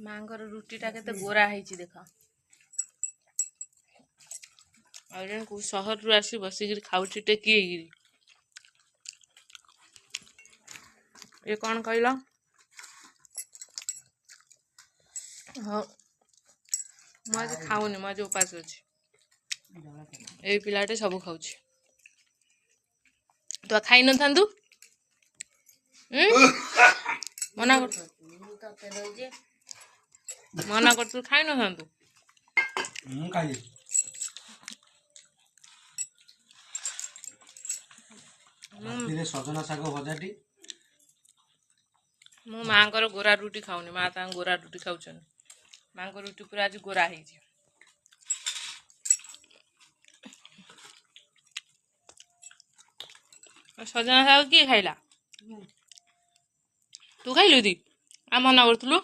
मांगर रुटीटा केते गोरा है देख को सहर रु आसी बसिक खाऊँ टेकी ये कौन कहल हाँ मुझे खाऊनी मुझे उपास अच्छी ये पिलाटे सब खाऊ तो खाई न था मना कर मना कर तू खाई न था सजना शाग भजाटी मो माँ को गोरा रुटी खाऊनी माँ ता गोरा रुटी खाऊन माँ को रुटी पूरा आज गोरा है सजना शाग किए खाइला तू खाइलु दी आ मना करूँ